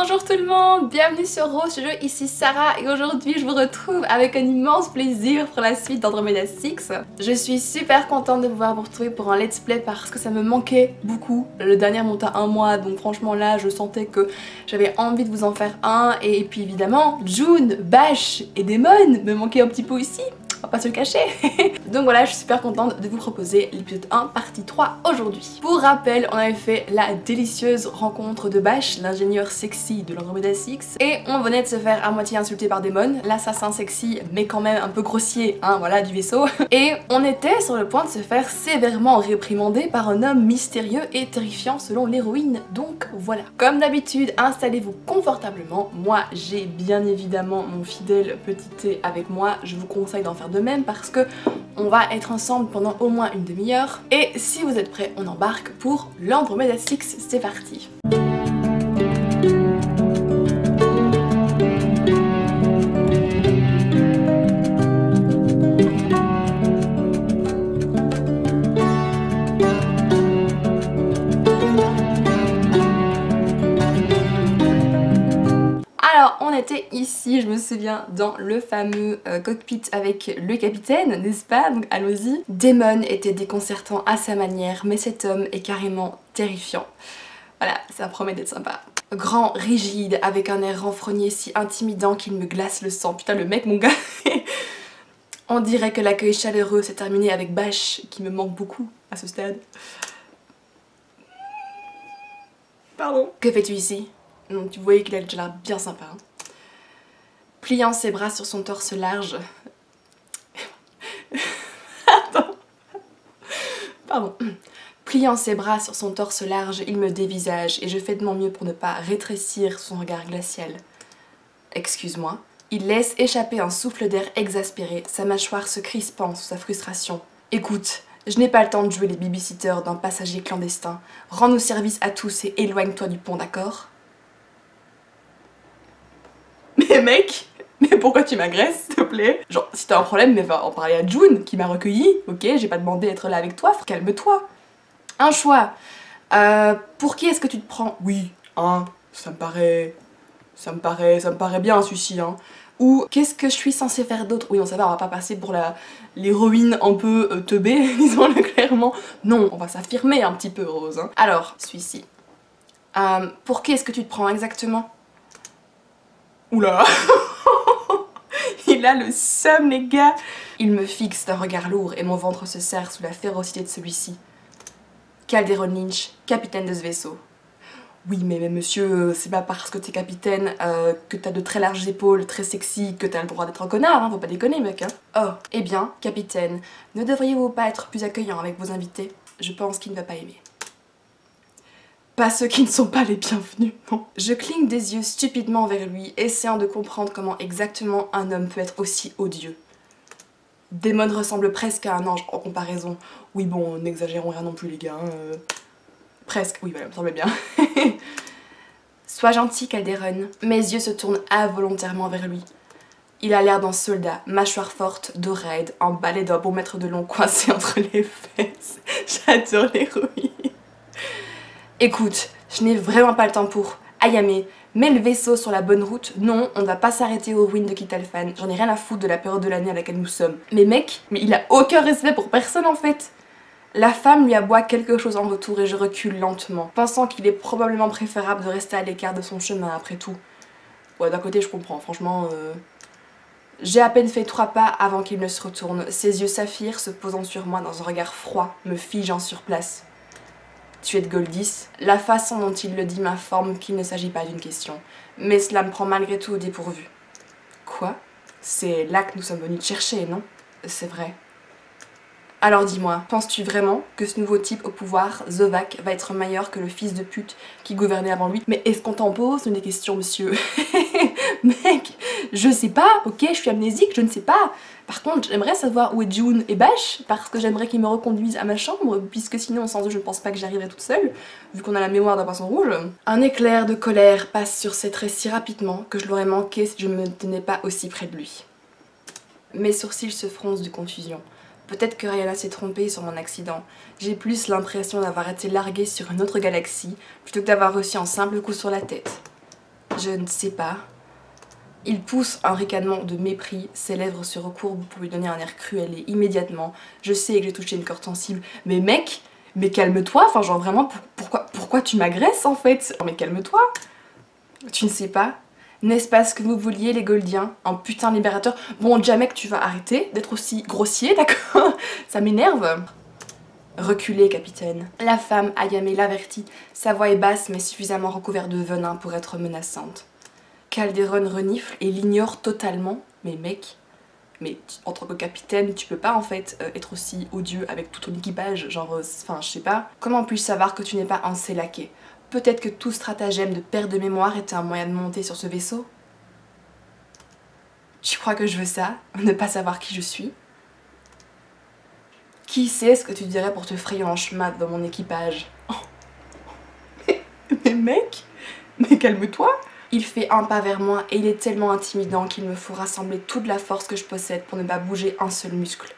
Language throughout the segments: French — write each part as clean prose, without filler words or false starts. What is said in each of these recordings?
Bonjour tout le monde, bienvenue sur Rose Jeux, ici Sarah et aujourd'hui je vous retrouve avec un immense plaisir pour la suite d'Andromeda 6. Je suis super contente de pouvoir vous retrouver pour un let's play parce que ça me manquait beaucoup. Le dernier remonte à un mois donc franchement là je sentais que j'avais envie de vous en faire un et puis évidemment June, Bash et Demon me manquaient un petit peu aussi. On va pas se le cacher. Donc voilà, je suis super contente de vous proposer l'épisode 1 partie 3 aujourd'hui. Pour rappel, on avait fait la délicieuse rencontre de Bash, l'ingénieur sexy de l'Andromeda 6, et on venait de se faire à moitié insulter par Demon, l'assassin sexy mais quand même un peu grossier, hein, voilà, du vaisseau. Et on était sur le point de se faire sévèrement réprimander par un homme mystérieux et terrifiant selon l'héroïne, donc voilà. Comme d'habitude, installez-vous confortablement. Moi, j'ai bien évidemment mon fidèle petit thé avec moi, je vous conseille d'en faire de même parce que on va être ensemble pendant au moins une demi-heure. Et si vous êtes prêts, on embarque pour l'Andromeda 6, c'est parti. Alors, on était ici, je me souviens, dans le fameux cockpit avec le capitaine, n'est-ce pas? Donc allons-y. Demon était déconcertant à sa manière, mais cet homme est carrément terrifiant. Voilà, ça promet d'être sympa. Grand, rigide, avec un air renfrogné si intimidant qu'il me glace le sang. Putain, le mec, mon gars. On dirait que l'accueil chaleureux s'est terminé avec Bash, qui me manque beaucoup à ce stade. Pardon. Que fais-tu ici? Donc, tu voyais qu'il a déjà l'air bien sympa. Hein. Pliant ses bras sur son torse large. Attends. Pardon. Pliant ses bras sur son torse large, il me dévisage et je fais de mon mieux pour ne pas rétrécir son regard glacial. Excuse-moi. Il laisse échapper un souffle d'air exaspéré, sa mâchoire se crispant sous sa frustration. Écoute, je n'ai pas le temps de jouer les babysitters d'un passager clandestin. Rends-nous service à tous et éloigne-toi du pont, d'accord? Mais mec, mais pourquoi tu m'agresses, s'il te plaît? Genre, si t'as un problème, mais va en parler à June, qui m'a recueilli, ok? J'ai pas demandé d'être là avec toi, calme-toi. Un choix. Pour qui est-ce que tu te prends? Oui, hein, ça me paraît bien celui-ci, hein. Ou qu'est-ce que je suis censée faire d'autre? Oui, non, ça va, on va pas passer pour l'héroïne un peu teubée, disons-le clairement. Non, on va s'affirmer un petit peu, Rose. Hein. Alors, celui-ci. Pour qui est-ce que tu te prends exactement? Oula. Il a le seum, les gars. Il me fixe d'un regard lourd et mon ventre se serre sous la férocité de celui-ci. Calderon Lynch, capitaine de ce vaisseau. Oui, mais monsieur, c'est pas parce que t'es capitaine que t'as de très larges épaules, très sexy, que t'as le droit d'être un connard, hein, faut pas déconner, mec. Hein. Oh, eh bien, capitaine, ne devriez-vous pas être plus accueillant avec vos invités? Je pense qu'il ne va pas aimer. Pas ceux qui ne sont pas les bienvenus, non. Je cligne des yeux stupidement vers lui, essayant de comprendre comment exactement un homme peut être aussi odieux. Demon ressemble presque à un ange en comparaison. Oui bon, n'exagérons rien non plus les gars. Presque, oui voilà, me semblait bien. Sois gentil, Calderon. Mes yeux se tournent involontairement vers lui. Il a l'air d'un soldat, mâchoire forte, dos raide, un balai d'un bon mètre de long coincé entre les fesses. J'adore l'héroïne. Écoute, je n'ai vraiment pas le temps pour Ayame. Mets le vaisseau sur la bonne route. Non, on ne va pas s'arrêter aux ruines de Kitalfan. J'en ai rien à foutre de la période de l'année à laquelle nous sommes. Mais mec, mais il a aucun respect pour personne en fait. La femme lui aboie quelque chose en retour et je recule lentement, pensant qu'il est probablement préférable de rester à l'écart de son chemin après tout. Ouais, d'un côté je comprends, franchement... J'ai à peine fait 3 pas avant qu'il ne se retourne, ses yeux saphirs se posant sur moi dans un regard froid, me figeant sur place. Tu es de Goldis. La façon dont il le dit m'informe qu'il ne s'agit pas d'une question. Mais cela me prend malgré tout au dépourvu. Quoi? C'est là que nous sommes venus te chercher, non? C'est vrai. Alors dis-moi, penses-tu vraiment que ce nouveau type au pouvoir, Zovak, va être meilleur que le fils de pute qui gouvernait avant lui? Mais est-ce qu'on t'en pose des questions, monsieur? Mec, je sais pas, ok, je suis amnésique, je ne sais pas. Par contre, j'aimerais savoir où est June et Bash, parce que j'aimerais qu'ils me reconduisent à ma chambre, puisque sinon, sans eux, je ne pense pas que j'arriverai toute seule, vu qu'on a la mémoire d'un poisson rouge. Un éclair de colère passe sur ses traits si rapidement que je l'aurais manqué si je ne me tenais pas aussi près de lui. Mes sourcils se froncent de confusion. Peut-être que Rayana s'est trompée sur mon accident. J'ai plus l'impression d'avoir été larguée sur une autre galaxie, plutôt que d'avoir reçu un simple coup sur la tête. Je ne sais pas. Il pousse un ricanement de mépris, ses lèvres se recourbent pour lui donner un air cruel et immédiatement, je sais que j'ai touché une corde sensible, mais mec, mais calme-toi, enfin genre vraiment, pourquoi tu m'agresses en fait? Mais calme-toi. Tu ne sais pas? N'est-ce pas ce que vous vouliez les Goldiens? Un putain libérateur? Bon déjà mec, tu vas arrêter d'être aussi grossier, d'accord? Ça m'énerve. Reculez, capitaine. La femme, Ayame, l'avertit. Sa voix est basse mais suffisamment recouverte de venin pour être menaçante. Calderon renifle et l'ignore totalement. Mais mec, en tant que capitaine, tu peux pas en fait être aussi odieux avec tout ton équipage, genre, enfin je sais pas. Comment puis-je savoir que tu n'es pas un sélaqué? Peut-être que tout stratagème de perte de mémoire était un moyen de monter sur ce vaisseau? Tu crois que je veux ça? Ne pas savoir qui je suis? Qui sait ce que tu dirais pour te frayer un chemin dans mon équipage? Oh. Mais mec, mais calme-toi! Il fait un pas vers moi et il est tellement intimidant qu'il me faut rassembler toute la force que je possède pour ne pas bouger un seul muscle.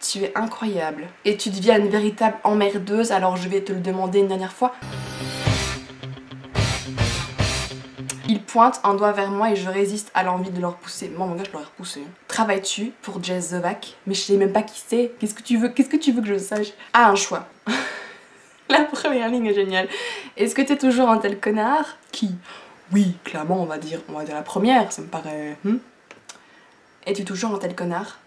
Tu es incroyable. Et tu deviens une véritable emmerdeuse, alors je vais te le demander une dernière fois. Il pointe un doigt vers moi et je résiste à l'envie de le repousser. Moi, mon gars, je l'aurais repoussé. Travailles-tu pour Jess Zovak? Mais je sais même pas qui c'est. Qu'est-ce que tu veux que je sache? Ah, un choix. La première ligne est géniale. Est-ce que t'es toujours un tel connard? Qui? Oui, clairement, on va dire la première, ça me paraît... Es-tu toujours un tel connard?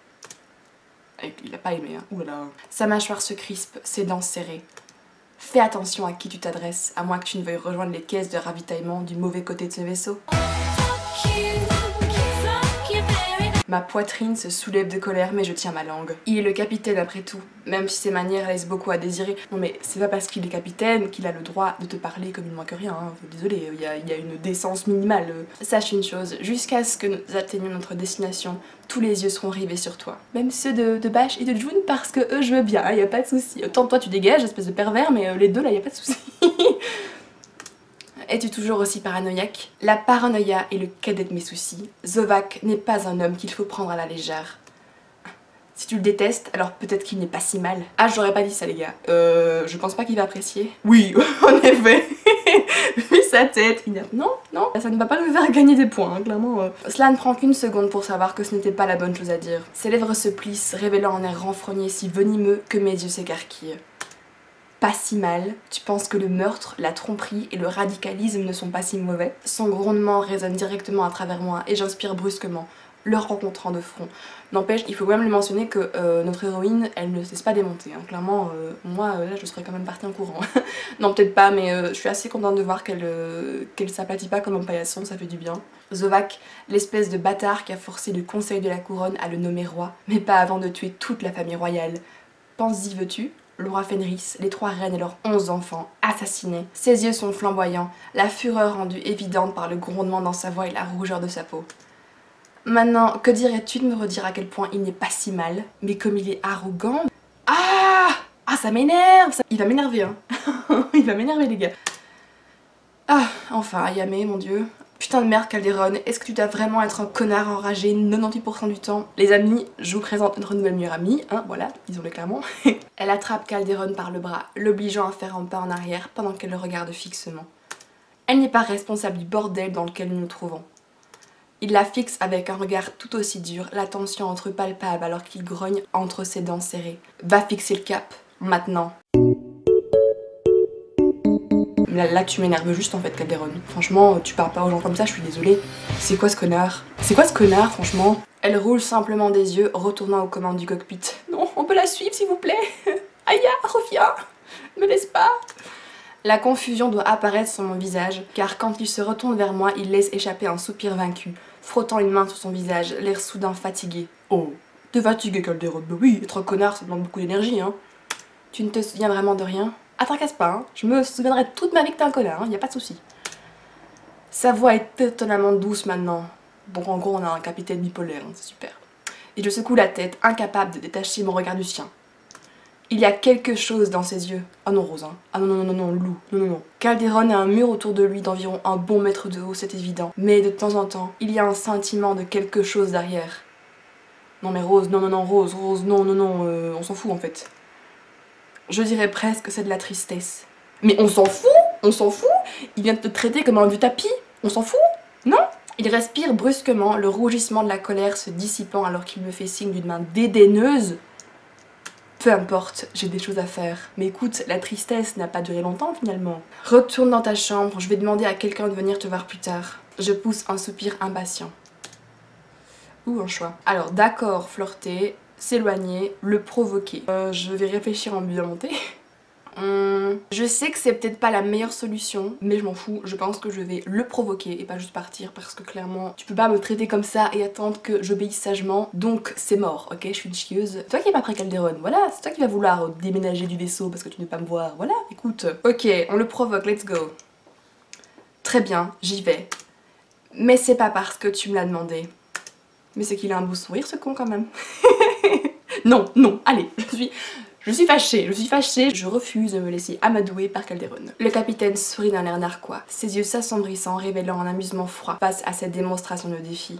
Il a pas aimé, hein. Ouh là là. Sa mâchoire se crispe, ses dents serrées. Fais attention à qui tu t'adresses, à moins que tu ne veuilles rejoindre les caisses de ravitaillement du mauvais côté de ce vaisseau. Ma poitrine se soulève de colère, mais je tiens ma langue. Il est le capitaine après tout, même si ses manières laissent beaucoup à désirer. Non mais c'est pas parce qu'il est capitaine qu'il a le droit de te parler comme il ne manque rien, hein. Désolé, il y a une décence minimale. Sache une chose, jusqu'à ce que nous atteignions notre destination, tous les yeux seront rivés sur toi. Même ceux de Bash et de June, parce que eux je veux bien, y a pas de souci. Autant toi tu dégages, espèce de pervers, mais les deux là y a pas de souci. Es-tu toujours aussi paranoïaque? La paranoïa est le cadet de mes soucis. Zovak n'est pas un homme qu'il faut prendre à la légère. Si tu le détestes, alors peut-être qu'il n'est pas si mal. Ah, j'aurais pas dit ça les gars. Je pense pas qu'il va apprécier. Oui, en effet. Vu sa tête, il a... Non, ça ne va pas nous faire gagner des points, hein, clairement. Cela ne prend qu'une seconde pour savoir que ce n'était pas la bonne chose à dire. Ses lèvres se plissent, révélant un air renfrogné si venimeux que mes yeux s'écarquillent. Pas si mal, tu penses que le meurtre, la tromperie et le radicalisme ne sont pas si mauvais? Son grondement résonne directement à travers moi et j'inspire brusquement, le rencontrant de front. N'empêche, il faut quand même lui mentionner que notre héroïne, elle ne cesse pas démonter, hein. Clairement, moi là je serais quand même partie en courant. Non peut-être pas, mais je suis assez contente de voir qu'elle s'aplatit pas comme un paillasson, ça fait du bien. Zovak, l'espèce de bâtard qui a forcé le conseil de la couronne à le nommer roi, mais pas avant de tuer toute la famille royale. Pense-y veux-tu? Le roi Fenris, les 3 reines et leurs 11 enfants, assassinés. Ses yeux sont flamboyants, la fureur rendue évidente par le grondement dans sa voix et la rougeur de sa peau. Maintenant, que dirais-tu de me redire à quel point il n'est pas si mal, mais comme il est arrogant... Ah, ça m'énerve! Il va m'énerver, hein. Il va m'énerver, les gars. Ah, enfin, Ayame, mon dieu. Putain de merde, Calderon, est-ce que tu dois vraiment être un connard enragé 98% du temps? Les amis, je vous présente notre nouvelle meilleure amie, hein, voilà, disons-le clairement. Elle attrape Calderon par le bras, l'obligeant à faire un pas en arrière pendant qu'elle le regarde fixement. Elle n'est pas responsable du bordel dans lequel nous nous trouvons. Il la fixe avec un regard tout aussi dur, la tension entre eux palpable alors qu'il grogne entre ses dents serrées. Va fixer le cap, maintenant. Là tu m'énerves juste en fait, Calderon. Franchement, tu parles pas aux gens comme ça, je suis désolée. C'est quoi ce connard? C'est quoi ce connard, franchement? Elle roule simplement des yeux, retournant aux commandes du cockpit. Non, on peut la suivre s'il vous plaît? Aïe, reviens! Ne me laisse pas! La confusion doit apparaître sur mon visage, car quand il se retourne vers moi, il laisse échapper un soupir vaincu, frottant une main sur son visage, l'air soudain fatigué. Oh, t'es fatigué, Calderon? Bah oui, être un connard, ça demande beaucoup d'énergie, hein. Tu ne te souviens vraiment de rien? Ah, t'inquiète pas, hein. Je me souviendrai toute ma vie que t'es un connard, hein. Y a pas de souci. Sa voix est étonnamment douce maintenant. Bon, en gros, on a un capitaine bipolaire, hein, c'est super. Et je secoue la tête, incapable de détacher mon regard du sien. Il y a quelque chose dans ses yeux. Ah non, Rose, hein. Ah non, Lou. Non. Calderon a un mur autour de lui d'environ 1 bon mètre de haut, c'est évident. Mais de temps en temps, il y a un sentiment de quelque chose derrière. Non mais Rose, non, Rose, non, on s'en fout en fait. Je dirais presque que c'est de la tristesse. Mais on s'en fout? Il vient de te traiter comme un vieux tapis. On s'en fout? Non? Il respire brusquement, le rougissement de la colère se dissipant alors qu'il me fait signe d'une main dédaineuse. Peu importe, j'ai des choses à faire. Mais écoute, la tristesse n'a pas duré longtemps finalement. Retourne dans ta chambre, je vais demander à quelqu'un de venir te voir plus tard. Je pousse un soupir impatient. Ou un choix. Alors d'accord, flirter, s'éloigner, le provoquer. Je vais réfléchir en buvant mon thé. Je sais que c'est peut-être pas la meilleure solution, mais je m'en fous, je pense que je vais le provoquer et pas juste partir parce que clairement tu peux pas me traiter comme ça et attendre que j'obéisse sagement, donc c'est mort, ok, je suis une chieuse. C'est toi qui es pas prêt Calderon, voilà, c'est toi qui vas vouloir déménager du vaisseau parce que tu ne veux pas me voir, voilà, écoute. Ok, on le provoque, let's go. Très bien, j'y vais. Mais c'est pas parce que tu me l'as demandé. Mais c'est qu'il a un beau sourire ce con quand même. Non, non, allez, je suis fâchée, je refuse de me laisser amadouer par Calderon. Le capitaine sourit d'un air narquois, ses yeux s'assombrissant, révélant un amusement froid face à cette démonstration de défi.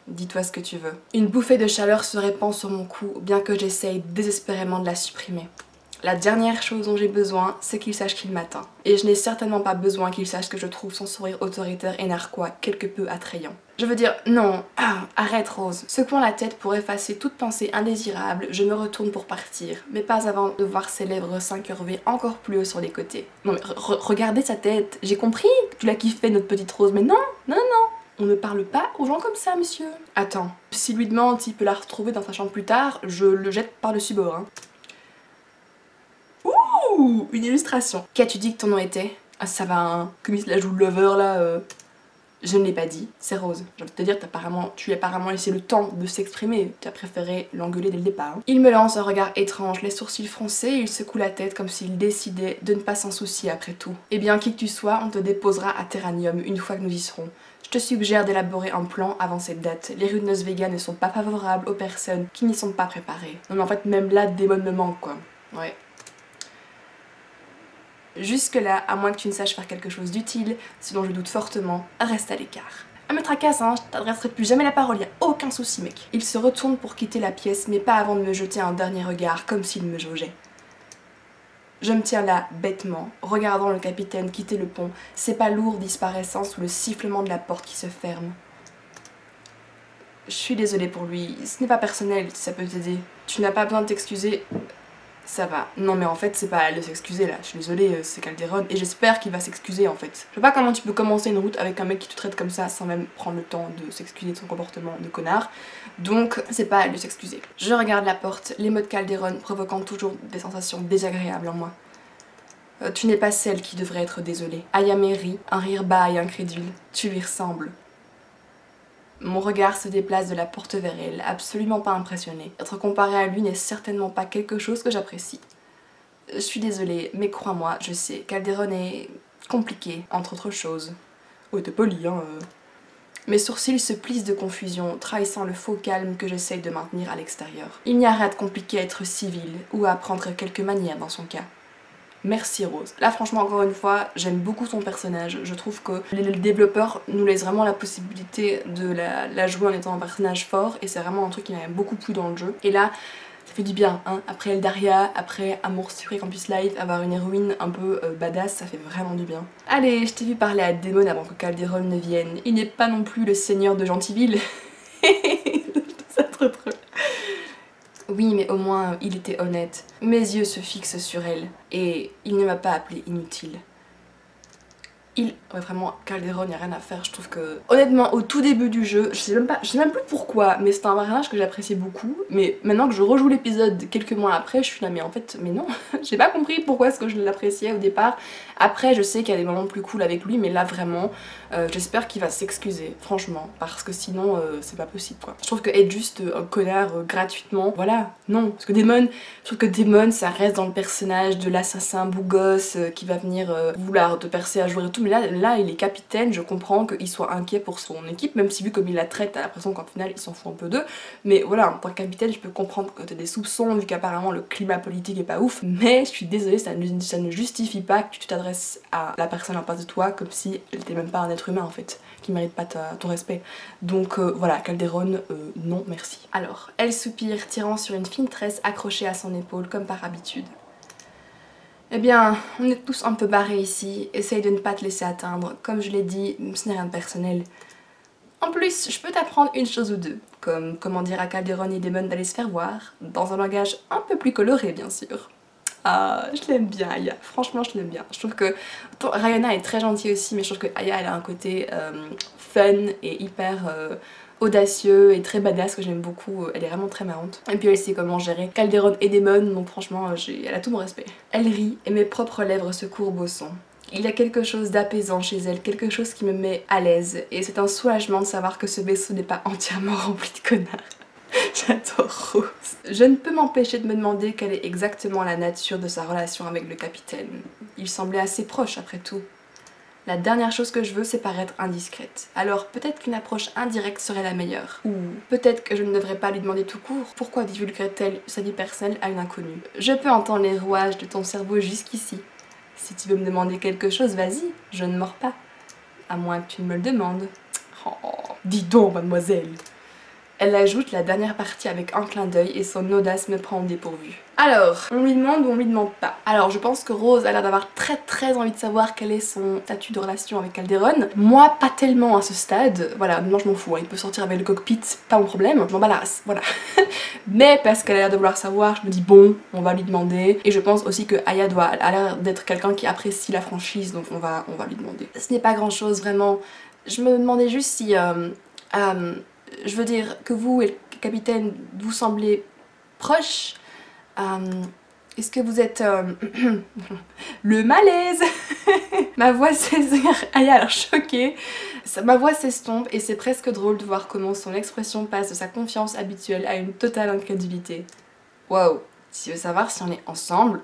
Dis-toi ce que tu veux. Une bouffée de chaleur se répand sur mon cou, bien que j'essaye désespérément de la supprimer. La dernière chose dont j'ai besoin, c'est qu'il sache qu'il m'atteint. Et je n'ai certainement pas besoin qu'il sache que je trouve son sourire autoritaire et narquois quelque peu attrayant. Je veux dire, non, arrête Rose. Secouant la tête pour effacer toute pensée indésirable, je me retourne pour partir, mais pas avant de voir ses lèvres s'incurver encore plus haut sur les côtés. Non mais regardez sa tête, j'ai compris que tu l'as kiffé notre petite Rose, mais non, non, non. On ne parle pas aux gens comme ça, monsieur. Attends, s'il lui demande s'il peut la retrouver dans sa chambre plus tard, je le jette par-dessus bord, hein. Ouh, une illustration. Qu'as-tu dit que ton nom était? Ah ça va, hein. Comme il se la joue le lover là, Je ne l'ai pas dit, c'est Rose. J'ai envie de te dire, tu lui as apparemment laissé le temps de s'exprimer. Tu as préféré l'engueuler dès le départ. Il me lance un regard étrange, les sourcils froncés, et il secoue la tête comme s'il décidait de ne pas s'en soucier après tout. Eh bien, qui que tu sois, on te déposera à Terranium une fois que nous y serons. Je te suggère d'élaborer un plan avant cette date. Les rues de Nosvega ne sont pas favorables aux personnes qui n'y sont pas préparées. Non mais en fait, même là, Démon me manque quoi. Ouais. Jusque-là, à moins que tu ne saches faire quelque chose d'utile, ce dont je doute fortement, reste à l'écart. À me tracasse, hein, je t'adresserai plus jamais la parole, y a aucun souci mec. Il se retourne pour quitter la pièce, mais pas avant de me jeter un dernier regard, comme s'il me jaugeait. Je me tiens là, bêtement, regardant le capitaine quitter le pont, ses pas lourds disparaissant sous le sifflement de la porte qui se ferme. Je suis désolée pour lui, ce n'est pas personnel, si ça peut t'aider. Tu n'as pas besoin de t'excuser. Ça va. Non mais en fait c'est pas à elle de s'excuser là, je suis désolée, c'est Calderon et j'espère qu'il va s'excuser en fait. Je sais pas comment tu peux commencer une route avec un mec qui te traite comme ça sans même prendre le temps de s'excuser de son comportement de connard. Donc c'est pas à elle de s'excuser. Je regarde la porte, les mots de Calderon provoquant toujours des sensations désagréables en moi. Tu n'es pas celle qui devrait être désolée. Ayame rit, un rire bas et incrédule. Tu lui ressembles. Mon regard se déplace de la porte vers elle, absolument pas impressionnée. Être comparée à lui n'est certainement pas quelque chose que j'apprécie. Je suis désolée, mais crois-moi, je sais, Calderon est compliqué, entre autres choses. Oh, t'es poli, hein. Mes sourcils se plissent de confusion, trahissant le faux calme que j'essaye de maintenir à l'extérieur. Il n'y a rien de compliqué à être civil, ou à apprendre quelques manières dans son cas. Merci Rose. Là franchement encore une fois, j'aime beaucoup son personnage. Je trouve que les développeurs nous laissent vraiment la possibilité de la jouer en étant un personnage fort et c'est vraiment un truc qui m'a beaucoup plu dans le jeu. Et là, ça fait du bien, hein. Après Eldaria, après Amour Sucré Campus Light, avoir une héroïne un peu badass, ça fait vraiment du bien. Allez, je t'ai vu parler à Démon avant que Calderon ne vienne. Il n'est pas non plus le seigneur de Gentilville. Ça trop trop. Oui, mais au moins, il était honnête. Mes yeux se fixent sur elle, et il ne m'a pas appelé inutile. Ouais, vraiment, Calderon, y a rien à faire, je trouve que... Honnêtement, au tout début du jeu, je sais même plus pourquoi, mais c'est un personnage que j'appréciais beaucoup, mais maintenant que je rejoue l'épisode quelques mois après, je suis là, mais en fait, mais non, j'ai pas compris pourquoi est-ce que je l'appréciais au départ. Après, je sais qu'il y a des moments plus cool avec lui, mais là, vraiment, j'espère qu'il va s'excuser, franchement, parce que sinon, c'est pas possible, quoi. Je trouve que être juste un connard gratuitement, voilà, non, parce que Démon, je trouve que Démon, ça reste dans le personnage de l'assassin beau gosse qui va venir vouloir te percer à jouer et tout, mais là il est capitaine, je comprends qu'il soit inquiet pour son équipe, même si vu comme il la traite, t'as l'impression qu'en final il s'en fout un peu d'eux, mais voilà, en tant que capitaine je peux comprendre que t'as des soupçons vu qu'apparemment le climat politique est pas ouf, mais je suis désolée, ça ne justifie pas que tu t'adresses à la personne en face de toi comme si elle était même pas un être humain en fait, qui mérite pas ton respect. Donc voilà, Calderon, non merci. Alors, elle soupire, tirant sur une fine tresse accrochée à son épaule comme par habitude. Eh bien, on est tous un peu barrés ici, essaye de ne pas te laisser atteindre. Comme je l'ai dit, ce n'est rien de personnel. En plus, je peux t'apprendre une chose ou deux, comme comment dire à Calderon et Damon d'aller se faire voir, dans un langage un peu plus coloré bien sûr. Ah, je l'aime bien Aya, franchement je l'aime bien. Je trouve que Rayana est très gentille aussi, mais je trouve que Aya elle a un côté fun et hyper audacieux et très badass que j'aime beaucoup, elle est vraiment très marrante. Et puis elle sait comment gérer Calderon et Damon, donc franchement elle a tout mon respect. Elle rit et mes propres lèvres se courbent au son. Il y a quelque chose d'apaisant chez elle, quelque chose qui me met à l'aise, et c'est un soulagement de savoir que ce vaisseau n'est pas entièrement rempli de connards. J'adore Rose. Je ne peux m'empêcher de me demander quelle est exactement la nature de sa relation avec le capitaine. Il semblait assez proche après tout. La dernière chose que je veux, c'est paraître indiscrète. Alors peut-être qu'une approche indirecte serait la meilleure. Ou peut-être que je ne devrais pas lui demander tout court pourquoi divulguerait-elle sa vie personnelle à une inconnue. Je peux entendre les rouages de ton cerveau jusqu'ici. Si tu veux me demander quelque chose, vas-y, je ne mords pas. À moins que tu ne me le demandes. Oh, dis donc, mademoiselle. Elle ajoute la dernière partie avec un clin d'œil et son audace me prend au dépourvu. Alors, on lui demande ou on lui demande pas? Alors, je pense que Rose a l'air d'avoir très envie de savoir quel est son statut de relation avec Calderon. Moi, pas tellement à ce stade. Voilà, moi je m'en fous, hein. Il peut sortir avec le cockpit, pas mon problème. Je m'en bats la race, voilà. Mais parce qu'elle a l'air de vouloir savoir, je me dis bon, on va lui demander. Et je pense aussi que Aya a l'air d'être quelqu'un qui apprécie la franchise, donc on va lui demander. Ce n'est pas grand chose, vraiment. Je me demandais juste si... je veux dire que vous et le capitaine, vous semblez proches. Est-ce que vous êtes... le malaise. Ma voix Aya a l'air choquée. Ma voix s'estompe et c'est presque drôle de voir comment son expression passe de sa confiance habituelle à une totale incrédulité. Wow, tu veux savoir si on est ensemble?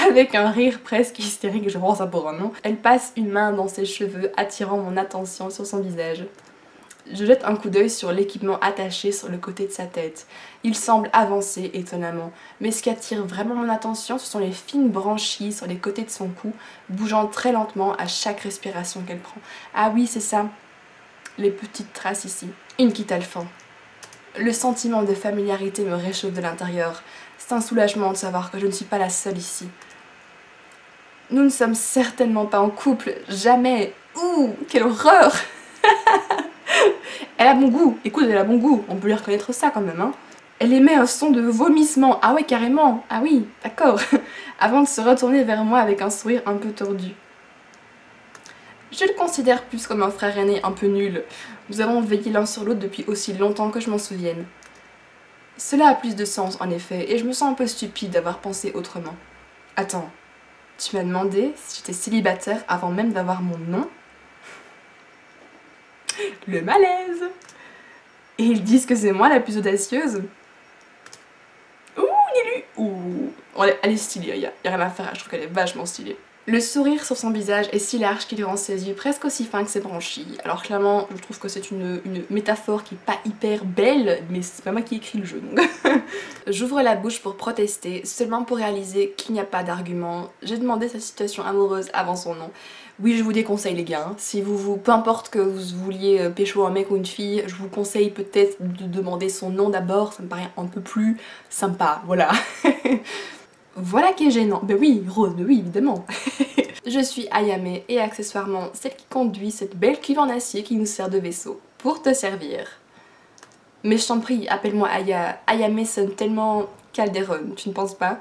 Avec un rire presque hystérique, je prends ça pour un nom, elle passe une main dans ses cheveux, attirant mon attention sur son visage. Je jette un coup d'œil sur l'équipement attaché sur le côté de sa tête. Il semble avancer étonnamment, mais ce qui attire vraiment mon attention, ce sont les fines branchies sur les côtés de son cou, bougeant très lentement à chaque respiration qu'elle prend. Ah oui, c'est ça, les petites traces ici. Une quitte alpha. Le sentiment de familiarité me réchauffe de l'intérieur. C'est un soulagement de savoir que je ne suis pas la seule ici. Nous ne sommes certainement pas en couple, jamais. Ouh, quelle horreur. Elle a bon goût, écoute, elle a bon goût, on peut lui reconnaître ça quand même, hein. Elle émet un son de vomissement, ah ouais carrément, ah oui, d'accord, avant de se retourner vers moi avec un sourire un peu tordu. Je le considère plus comme un frère aîné un peu nul. Nous avons veillé l'un sur l'autre depuis aussi longtemps que je m'en souvienne. Cela a plus de sens en effet, et je me sens un peu stupide d'avoir pensé autrement. Attends, tu m'as demandé si j'étais célibataire avant même d'avoir mon nom? Le malaise. Et ils disent que c'est moi la plus audacieuse. Ouh, Nilu. Ouh. Elle est stylée, y a rien à faire, je trouve qu'elle est vachement stylée. Le sourire sur son visage est si large qu'il rend ses yeux presque aussi fins que ses branchies. Alors clairement, je trouve que c'est une métaphore qui est pas hyper belle, mais c'est pas moi qui écris le jeu donc. J'ouvre la bouche pour protester, seulement pour réaliser qu'il n'y a pas d'argument. J'ai demandé sa situation amoureuse avant son nom. Oui, je vous déconseille les gars, hein. Si peu importe que vous vouliez pécho un mec ou une fille, je vous conseille peut-être de demander son nom d'abord, ça me paraît un peu plus sympa, voilà. Voilà qui est gênant. Ben oui, Rose, ben oui, évidemment. Je suis Ayame et accessoirement celle qui conduit cette belle cuve en acier qui nous sert de vaisseau. Pour te servir. Mais je t'en prie, appelle-moi Aya. Ayame sonne tellement Calderon, tu ne penses pas?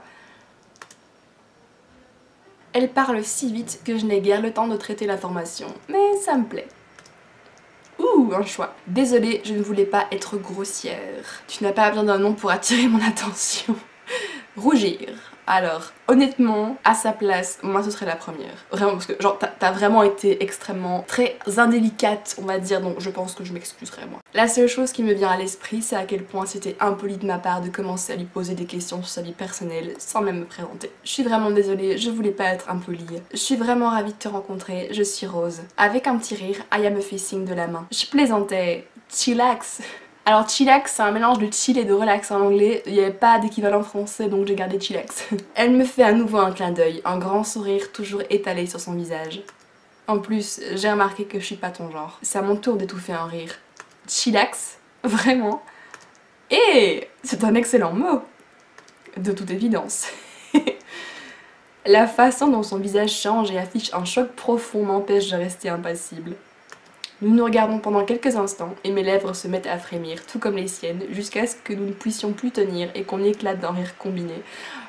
Elle parle si vite que je n'ai guère le temps de traiter l'information, mais ça me plaît. Ouh, un choix. Désolée, je ne voulais pas être grossière. Tu n'as pas besoin d'un nom pour attirer mon attention. Rougir. Alors, honnêtement, à sa place, moi ce serait la première. Vraiment, parce que genre, t'as vraiment été extrêmement très indélicate, on va dire, donc je pense que je m'excuserai moi. La seule chose qui me vient à l'esprit, c'est à quel point c'était impoli de ma part de commencer à lui poser des questions sur sa vie personnelle sans même me présenter. Je suis vraiment désolée, je voulais pas être impolie. Je suis vraiment ravie de te rencontrer, je suis Rose. Avec un petit rire, Aya me fait signe de la main. Je plaisantais, chillax. Alors chillax c'est un mélange de chill et de relax en anglais, il n'y avait pas d'équivalent français donc j'ai gardé chillax. Elle me fait à nouveau un clin d'œil, un grand sourire toujours étalé sur son visage. En plus, j'ai remarqué que je suis pas ton genre. C'est à mon tour d'étouffer un rire. Chillax? Vraiment? Et c'est un excellent mot, de toute évidence. La façon dont son visage change et affiche un choc profond m'empêche de rester impassible. Nous nous regardons pendant quelques instants et mes lèvres se mettent à frémir, tout comme les siennes, jusqu'à ce que nous ne puissions plus tenir et qu'on éclate d'un rire combiné.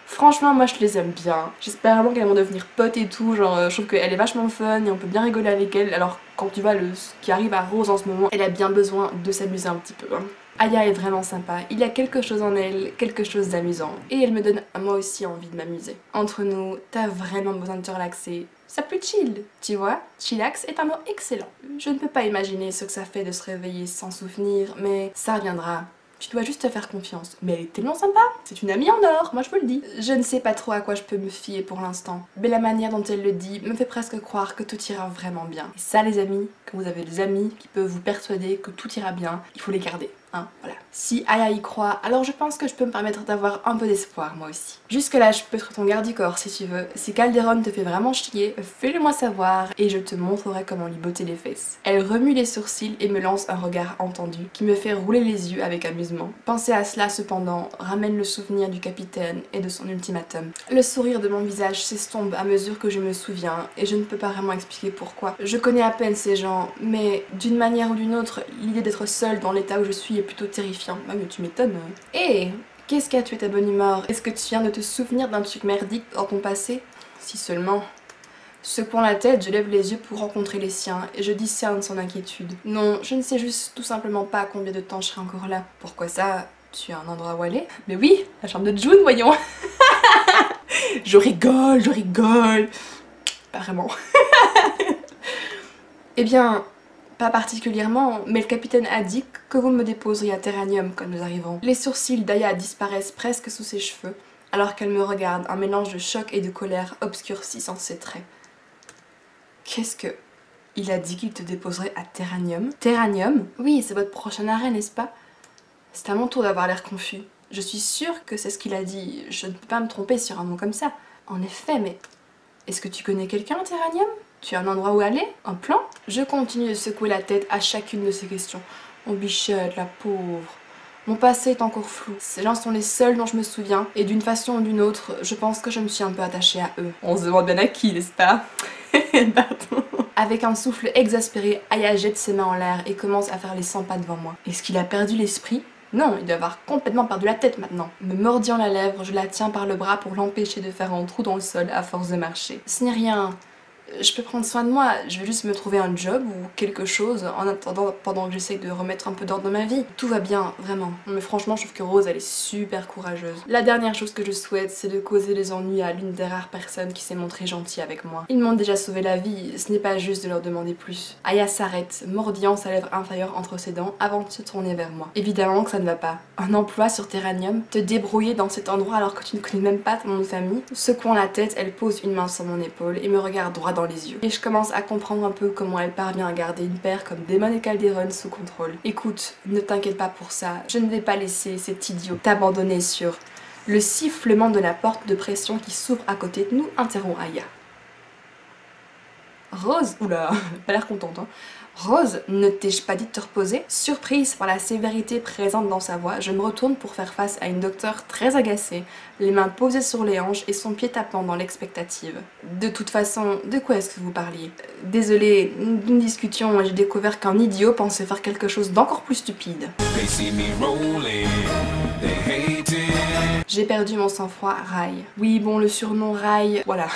Franchement, moi je les aime bien. J'espère vraiment qu'elles vont devenir potes et tout, genre je trouve qu'elle est vachement fun et on peut bien rigoler avec elle. Alors quand tu vois ce qui arrive à Rose en ce moment, elle a bien besoin de s'amuser un petit peu. Hein. Aya est vraiment sympa, il y a quelque chose en elle, quelque chose d'amusant. Et elle me donne à moi aussi envie de m'amuser. Entre nous, t'as vraiment besoin de te relaxer. Ça peut chill, tu vois. Chillax est un mot excellent. Je ne peux pas imaginer ce que ça fait de se réveiller sans souvenir, mais ça reviendra. Tu dois juste te faire confiance. Mais elle est tellement sympa. C'est une amie en or, moi je vous le dis. Je ne sais pas trop à quoi je peux me fier pour l'instant. Mais la manière dont elle le dit me fait presque croire que tout ira vraiment bien. Et ça les amis, quand vous avez des amis qui peuvent vous persuader que tout ira bien, il faut les garder. Hein, voilà. Si Aya y croit, alors je pense que je peux me permettre d'avoir un peu d'espoir moi aussi. Jusque là, je peux être ton garde du corps si tu veux. Si Calderon te fait vraiment chier, fais-le moi savoir et je te montrerai comment lui botter les fesses. Elle remue les sourcils et me lance un regard entendu qui me fait rouler les yeux avec amusement. Penser à cela cependant ramène le souvenir du capitaine et de son ultimatum. Le sourire de mon visage s'estompe à mesure que je me souviens et je ne peux pas vraiment expliquer pourquoi. Je connais à peine ces gens, mais d'une manière ou d'une autre, l'idée d'être seule dans l'état où je suis est plutôt terrifiant. Ah mais tu m'étonnes. Hé, qu'est-ce qui a tué ta bonne humeur? Est-ce que tu viens de te souvenir d'un truc merdique dans ton passé? Si seulement. Secouant la tête, je lève les yeux pour rencontrer les siens et je discerne son inquiétude. Non, je ne sais juste tout simplement pas combien de temps je serai encore là. Pourquoi ça? Tu as un endroit où aller? Mais oui, la chambre de June, voyons. Je rigole. Pas vraiment. Eh bien, pas particulièrement, mais le capitaine a dit que vous me déposeriez à Terranium quand nous arriverons. Les sourcils d'Aya disparaissent presque sous ses cheveux, alors qu'elle me regarde, un mélange de choc et de colère obscurcissant ses traits. Qu'est-ce que... Il a dit qu'il te déposerait à Terranium? Terranium? Oui, c'est votre prochain arrêt, n'est-ce pas? C'est à mon tour d'avoir l'air confus. Je suis sûre que c'est ce qu'il a dit, je ne peux pas me tromper sur un nom comme ça. En effet, mais... Est-ce que tu connais quelqu'un à Terranium? Tu as un endroit où aller? Un plan? Je continue de secouer la tête à chacune de ces questions. Oh bichette, la pauvre. Mon passé est encore flou. Ces gens sont les seuls dont je me souviens, et d'une façon ou d'une autre, je pense que je me suis un peu attachée à eux. On se demande bien à qui, n'est-ce pas? Pardon. Avec un souffle exaspéré, Aya jette ses mains en l'air et commence à faire les 100 pas devant moi. Est-ce qu'il a perdu l'esprit? Non, il doit avoir complètement perdu la tête maintenant. Me mordant la lèvre, je la tiens par le bras pour l'empêcher de faire un trou dans le sol à force de marcher. Ce n'est rien. Je peux prendre soin de moi, je vais juste me trouver un job ou quelque chose en attendant pendant que j'essaie de remettre un peu d'ordre dans ma vie. Tout va bien, vraiment. Mais franchement, je trouve que Rose, elle est super courageuse. La dernière chose que je souhaite, c'est de causer des ennuis à l'une des rares personnes qui s'est montrée gentille avec moi. Ils m'ont déjà sauvé la vie, ce n'est pas juste de leur demander plus. Aya s'arrête, mordillant sa lèvre inférieure entre ses dents avant de se tourner vers moi. Évidemment que ça ne va pas. Un emploi sur Terranium, te débrouiller dans cet endroit alors que tu ne connais même pas ton nom de famille. Secouant la tête, elle pose une main sur mon épaule et me regarde droit dans les yeux. Et je commence à comprendre un peu comment elle parvient à garder une paire comme Damon et Calderon sous contrôle. Écoute, ne t'inquiète pas pour ça, je ne vais pas laisser cet idiot t'abandonner sur... Le sifflement de la porte de pression qui s'ouvre à côté de nous interrompt Aya. Rose, oula, elle a pas l'air contente hein. Rose, ne t'ai-je pas dit de te reposer? Surprise par la sévérité présente dans sa voix, je me retourne pour faire face à une docteure très agacée, les mains posées sur les hanches et son pied tapant dans l'expectative. De toute façon, de quoi est-ce que vous parliez? Désolée, nous discutions et j'ai découvert qu'un idiot pensait faire quelque chose d'encore plus stupide. J'ai perdu mon sang-froid, Rai. Oui, bon, le surnom Rai, voilà.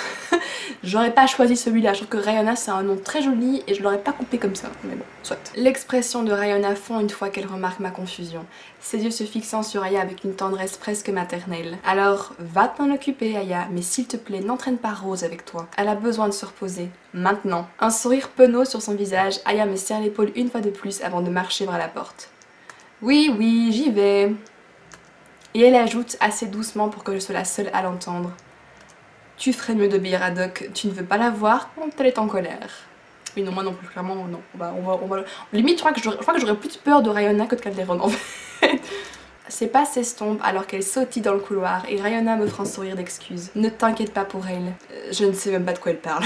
J'aurais pas choisi celui-là, je trouve que Rayona c'est un nom très joli et je l'aurais pas coupé comme ça, mais bon, soit. L'expression de Rayona fond une fois qu'elle remarque ma confusion, ses yeux se fixant sur Aya avec une tendresse presque maternelle. Alors, va t'en occuper Aya, mais s'il te plaît, n'entraîne pas Rose avec toi. Elle a besoin de se reposer, maintenant. Un sourire penaud sur son visage, Aya me serre l'épaule une fois de plus avant de marcher vers la porte. Oui, oui, j'y vais. Et elle ajoute assez doucement pour que je sois la seule à l'entendre. Tu ferais mieux d'obéir à Doc, tu ne veux pas la voir quand elle est en colère. Oui, non, moi non plus, clairement, non. On va... Limite, je crois que j'aurais plus peur de Rayona que de Calderon, en fait. Ses pas s'estompent alors qu'elle sautille dans le couloir et Rayona me fera un sourire d'excuse. Ne t'inquiète pas pour elle, je ne sais même pas de quoi elle parle.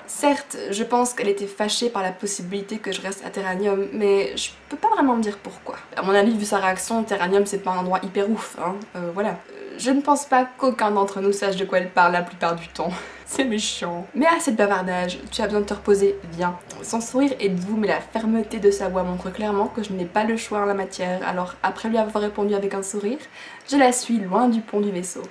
Certes, je pense qu'elle était fâchée par la possibilité que je reste à Terranium, mais je peux pas vraiment me dire pourquoi. À mon avis, vu sa réaction, Terranium c'est pas un endroit hyper ouf, hein, voilà. Je ne pense pas qu'aucun d'entre nous sache de quoi elle parle la plupart du temps. C'est méchant. Mais assez de bavardage, tu as besoin de te reposer, viens. Son sourire est doux mais la fermeté de sa voix montre clairement que je n'ai pas le choix en la matière. Alors après lui avoir répondu avec un sourire, je la suis loin du pont du vaisseau.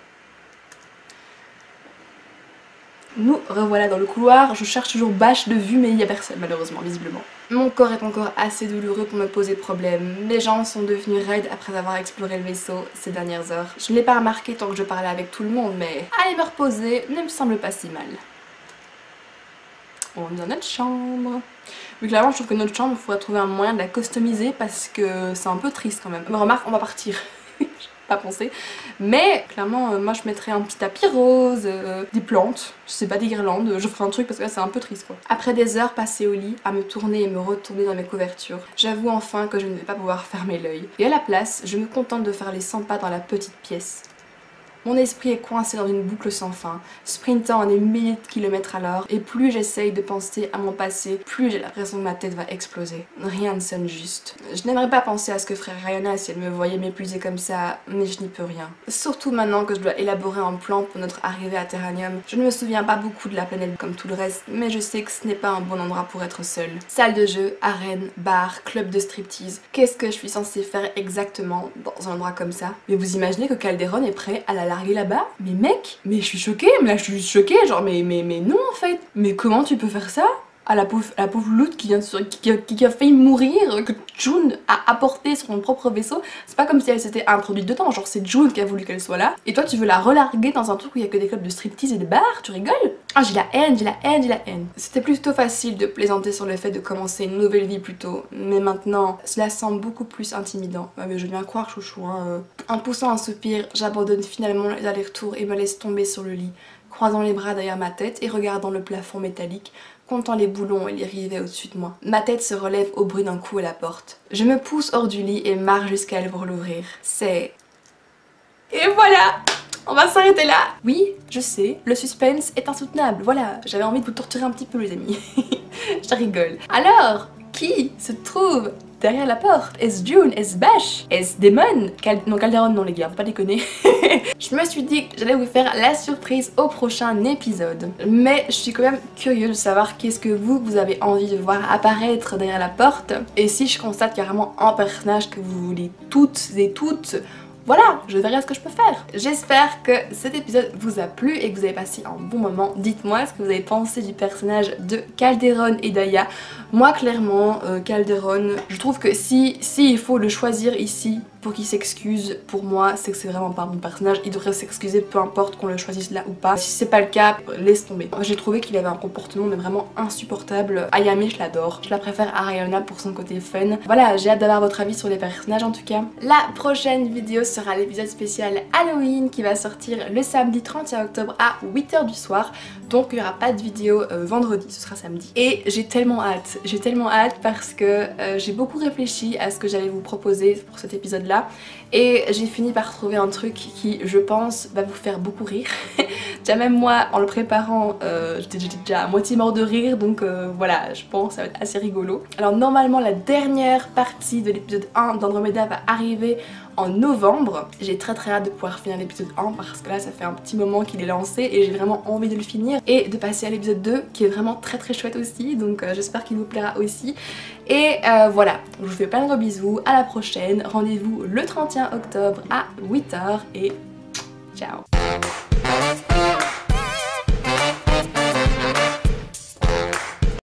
Nous revoilà dans le couloir, je cherche toujours bâche de vue mais il n'y a personne malheureusement, visiblement. Mon corps est encore assez douloureux pour me poser problème. Les jambes sont devenues raides après avoir exploré le vaisseau ces dernières heures. Je ne l'ai pas remarqué tant que je parlais avec tout le monde mais aller me reposer ne me semble pas si mal. On est dans notre chambre. Mais clairement je trouve que notre chambre, il faudrait trouver un moyen de la customiser parce que c'est un peu triste quand même. Mais remarque, on va partir. Pas pensé, mais clairement moi je mettrais un petit tapis rose, des plantes, je sais pas, des guirlandes, je ferai un truc parce que là c'est un peu triste quoi. Après des heures passées au lit à me tourner et me retourner dans mes couvertures, j'avoue enfin que je ne vais pas pouvoir fermer l'œil. Et à la place, je me contente de faire les 100 pas dans la petite pièce. Mon esprit est coincé dans une boucle sans fin, sprintant à des milliers de kilomètres à l'heure, et plus j'essaye de penser à mon passé, plus j'ai l'impression que ma tête va exploser. Rien ne sonne juste. Je n'aimerais pas penser à ce que ferait Ryana si elle me voyait m'épuiser comme ça, mais je n'y peux rien. Surtout maintenant que je dois élaborer un plan pour notre arrivée à Terranium. Je ne me souviens pas beaucoup de la planète comme tout le reste, mais je sais que ce n'est pas un bon endroit pour être seule. Salle de jeu, arène, bar, club de striptease. Qu'est-ce que je suis censée faire exactement dans un endroit comme ça? Mais vous imaginez que Calderon est prêt à la larguer là-bas? Mais mec, mais je suis choquée, mais là je suis juste choquée, genre mais non en fait. Mais comment tu peux faire ça? À la pauvre Loot qui vient qui a failli mourir, que June a apporté sur son propre vaisseau. C'est pas comme si elle s'était introduite dedans, genre c'est June qui a voulu qu'elle soit là. Et toi tu veux la relarguer dans un truc où il y a que des clubs de striptease et des bars? Tu rigoles? Ah j'ai la haine, j'ai la haine, j'ai la haine. C'était plutôt facile de plaisanter sur le fait de commencer une nouvelle vie plus tôt, mais maintenant cela semble beaucoup plus intimidant. Ouais, mais je viens croire chouchou hein. En poussant un soupir, j'abandonne finalement les allers-retours et me laisse tomber sur le lit, croisant les bras derrière ma tête et regardant le plafond métallique, comptant les boulons et les rivets au-dessus de moi. Ma tête se relève au bruit d'un coup à la porte. Je me pousse hors du lit et marche jusqu'à elle pour l'ouvrir. C'est... Et voilà! On va s'arrêter là. Oui, je sais, le suspense est insoutenable. Voilà, j'avais envie de vous torturer un petit peu les amis. Je rigole. Alors, qui se trouve derrière la porte? Est-ce June? Est-ce Bash? Est-ce Damon? Non, Calderon non les gars, faut pas déconner. Je me suis dit que j'allais vous faire la surprise au prochain épisode. Mais je suis quand même curieuse de savoir qu'est-ce que vous avez envie de voir apparaître derrière la porte. Et si je constate carrément un personnage que vous voulez toutes et toutes, voilà, je verrai ce que je peux faire. J'espère que cet épisode vous a plu et que vous avez passé un bon moment. Dites-moi ce que vous avez pensé du personnage de Calderon et Daya. Moi clairement, Calderon, je trouve que si il faut le choisir ici pour qu'il s'excuse, pour moi c'est que c'est vraiment pas un bon personnage. Il devrait s'excuser peu importe qu'on le choisisse là ou pas. Si c'est pas le cas, laisse tomber. J'ai trouvé qu'il avait un comportement mais vraiment insupportable. Ayame, je l'adore. Je la préfère à Ryana pour son côté fun. Voilà, j'ai hâte d'avoir votre avis sur les personnages en tout cas. La prochaine vidéo sera l'épisode spécial Halloween qui va sortir le samedi 31 octobre à 8 h du soir. Donc il n'y aura pas de vidéo vendredi, ce sera samedi. Et j'ai tellement hâte parce que j'ai beaucoup réfléchi à ce que j'allais vous proposer pour cet épisode là. Et j'ai fini par trouver un truc qui, je pense, va vous faire beaucoup rire. Déjà même moi, en le préparant, j'étais déjà à moitié mort de rire, donc voilà, je pense que ça va être assez rigolo. Alors normalement, la dernière partie de l'épisode 1 d'Andromeda va arriver en novembre. J'ai très hâte de pouvoir finir l'épisode 1 parce que là ça fait un petit moment qu'il est lancé et j'ai vraiment envie de le finir et de passer à l'épisode 2 qui est vraiment très chouette aussi, donc j'espère qu'il vous plaira aussi. Et voilà, je vous fais plein de gros bisous, à la prochaine, rendez-vous le 31 octobre à 8 h et ciao.